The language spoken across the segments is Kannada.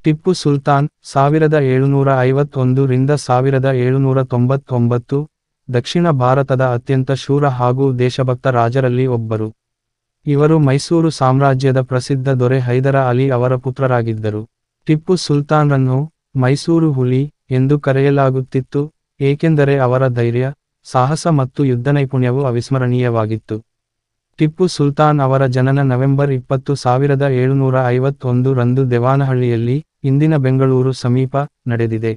ಟಿಪ್ಪು ಸುಲ್ತಾನ್ 1751 ರಿಂದ 1799 ದಕ್ಷಿಣ ಭಾರತದ ಅತ್ಯಂತ ಶೂರ ಹಾಗೂ ದೇಶಭಕ್ತ ರಾಜರಲ್ಲಿ ಒಬ್ಬರು. ಇವರು ಮೈಸೂರು ಸಾಮ್ರಾಜ್ಯದ ಪ್ರಸಿದ್ಧ ದೊರೆ ಹೈದರ ಅಲಿ ಅವರ ಪುತ್ರರಾಗಿದ್ದರು. ಟಿಪ್ಪು ಸುಲ್ತಾನ್ರನ್ನು ಮೈಸೂರು ಹುಲಿ ಎಂದು ಕರೆಯಲಾಗುತ್ತಿತ್ತು, ಏಕೆಂದರೆ ಅವರ ಧೈರ್ಯ, ಸಾಹಸ ಮತ್ತು ಯುದ್ಧನೈಪುಣ್ಯವು ಅವಿಸ್ಮರಣೀಯವಾಗಿತ್ತು. ಟಿಪ್ಪು ಸುಲ್ತಾನ್ ಅವರ ಜನನ ನವೆಂಬರ್ 20, 1751 ರಂದು ದೇವಾನಹಳ್ಳಿಯಲ್ಲಿ, ಇಂದಿನ ಬೆಂಗಳೂರು ಸಮೀಪ, ನಡೆದಿದೆ.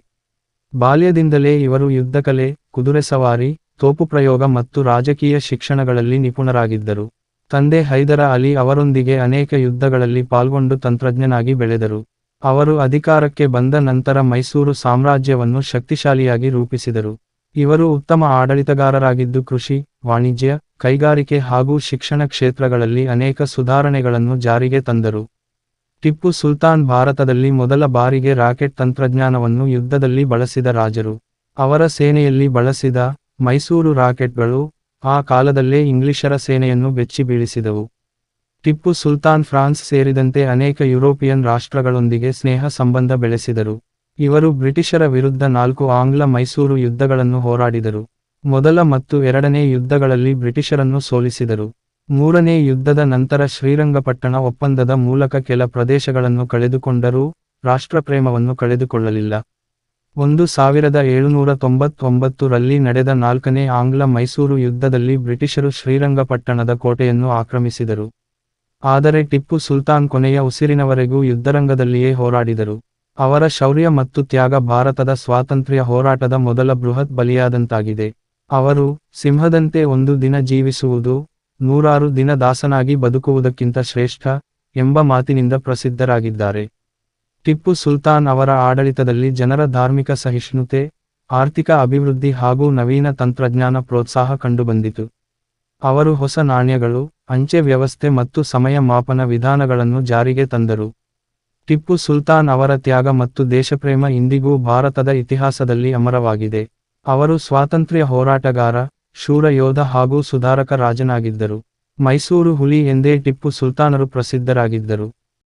ಬಾಲ್ಯದಿಂದಲೇ ಇವರು ಯುದ್ಧಕಲೆ, ಕುದುರೆ ಸವಾರಿ, ತೋಪುಪ್ರಯೋಗ ಮತ್ತು ರಾಜಕೀಯ ಶಿಕ್ಷಣಗಳಲ್ಲಿ ನಿಪುಣರಾಗಿದ್ದರು. ತಂದೆ ಹೈದರ ಅಲಿ ಅವರೊಂದಿಗೆ ಅನೇಕ ಯುದ್ಧಗಳಲ್ಲಿ ಪಾಲ್ಗೊಂಡು ತಂತ್ರಜ್ಞನಾಗಿ ಬೆಳೆದರು. ಅವರು ಅಧಿಕಾರಕ್ಕೆ ಬಂದ ನಂತರ ಮೈಸೂರು ಸಾಮ್ರಾಜ್ಯವನ್ನು ಶಕ್ತಿಶಾಲಿಯಾಗಿ ರೂಪಿಸಿದರು. ಇವರು ಉತ್ತಮ ಆಡಳಿತಗಾರರಾಗಿದ್ದು ಕೃಷಿ, ವಾಣಿಜ್ಯ, ಕೈಗಾರಿಕೆ ಹಾಗೂ ಶಿಕ್ಷಣ ಕ್ಷೇತ್ರಗಳಲ್ಲಿ ಅನೇಕ ಸುಧಾರಣೆಗಳನ್ನು ಜಾರಿಗೆ ತಂದರು. ಟಿಪ್ಪು ಸುಲ್ತಾನ್ ಭಾರತದಲ್ಲಿ ಮೊದಲ ಬಾರಿಗೆ ರಾಕೆಟ್ ತಂತ್ರಜ್ಞಾನವನ್ನು ಯುದ್ಧದಲ್ಲಿ ಬಳಸಿದ ರಾಜರು. ಅವರ ಸೇನೆಯಲ್ಲಿ ಬಳಸಿದ ಮೈಸೂರು ರಾಕೆಟ್ಗಳು ಆ ಕಾಲದಲ್ಲೇ ಇಂಗ್ಲಿಷರ ಸೇನೆಯನ್ನು ಬೆಚ್ಚಿ ಬೀಳಿಸಿದವು. ಟಿಪ್ಪು ಸುಲ್ತಾನ್ ಫ್ರಾನ್ಸ್ ಸೇರಿದಂತೆ ಅನೇಕ ಯುರೋಪಿಯನ್ ರಾಷ್ಟ್ರಗಳೊಂದಿಗೆ ಸ್ನೇಹ ಸಂಬಂಧ ಬೆಳೆಸಿದರು. ಇವರು ಬ್ರಿಟಿಷರ ವಿರುದ್ಧ 4 ಆಂಗ್ಲ ಮೈಸೂರು ಯುದ್ಧಗಳನ್ನು ಹೋರಾಡಿದರು. ಮೊದಲ ಮತ್ತು ಎರಡನೇ ಯುದ್ಧಗಳಲ್ಲಿ ಬ್ರಿಟಿಷರನ್ನು ಸೋಲಿಸಿದರು. ಮೂರನೇ ಯುದ್ಧದ ನಂತರ ಶ್ರೀರಂಗಪಟ್ಟಣ ಒಪ್ಪಂದದ ಮೂಲಕ ಕೆಲ ಪ್ರದೇಶಗಳನ್ನು ಕಳೆದುಕೊಂಡರೂ ರಾಷ್ಟ್ರಪ್ರೇಮವನ್ನು ಕಳೆದುಕೊಳ್ಳಲಿಲ್ಲ. 1799 ರಲ್ಲಿ ನಡೆದ 4ನೇ ಆಂಗ್ಲ ಮೈಸೂರು ಯುದ್ಧದಲ್ಲಿ ಬ್ರಿಟಿಷರು ಶ್ರೀರಂಗಪಟ್ಟಣದ ಕೋಟೆಯನ್ನು ಆಕ್ರಮಿಸಿದರು. ಆದರೆ ಟಿಪ್ಪು ಸುಲ್ತಾನ್ ಕೊನೆಯ ಉಸಿರಿನವರೆಗೂ ಯುದ್ಧರಂಗದಲ್ಲಿಯೇ ಹೋರಾಡಿದರು. ಅವರ ಶೌರ್ಯ ಮತ್ತು ತ್ಯಾಗ ಭಾರತದ ಸ್ವಾತಂತ್ರ್ಯ ಹೋರಾಟದ ಮೊದಲ ಬೃಹತ್ ಬಲಿಯಾದಂತಾಗಿದೆ. ಅವರು, ಸಿಂಹದಂತೆ ಒಂದು ದಿನ ಜೀವಿಸುವುದು 100 ದಿನ ದಾಸನಾಗಿ ಬದುಕುವುದಕ್ಕಿಂತ ಶ್ರೇಷ್ಠ ಎಂಬ ಮಾತಿನಿಂದ ಪ್ರಸಿದ್ಧರಾಗಿದ್ದಾರೆ. ಟಿಪ್ಪು ಸುಲ್ತಾನ್ ಅವರ ಆಡಳಿತದಲ್ಲಿ ಜನರ ಧಾರ್ಮಿಕ ಸಹಿಷ್ಣುತೆ, ಆರ್ಥಿಕ ಅಭಿವೃದ್ಧಿ ಹಾಗೂ ನವೀನ ತಂತ್ರಜ್ಞಾನ ಪ್ರೋತ್ಸಾಹ ಕಂಡುಬಂದಿತು. ಅವರು ಹೊಸ ನಾಣ್ಯಗಳು, ಅಂಚೆ ವ್ಯವಸ್ಥೆ ಮತ್ತು ಸಮಯ ಮಾಪನ ವಿಧಾನಗಳನ್ನು ಜಾರಿಗೆ ತಂದರು. ಟಿಪ್ಪು ಸುಲ್ತಾನ್ ಅವರ ತ್ಯಾಗ ಮತ್ತು ದೇಶಪ್ರೇಮ ಇಂದಿಗೂ ಭಾರತದ ಇತಿಹಾಸದಲ್ಲಿ ಅಮರವಾಗಿದೆ. ಅವರು ಸ್ವಾತಂತ್ರ್ಯ ಹೋರಾಟಗಾರ, ಶೂರ ಯೋಧ ಹಾಗೂ ಸುಧಾರಕ ರಾಜನಾಗಿದ್ದರು. ಮೈಸೂರು ಹುಲಿ ಎಂದೇ ಟಿಪ್ಪು ಸುಲ್ತಾನರು ಪ್ರಸಿದ್ಧರಾಗಿದ್ದರು.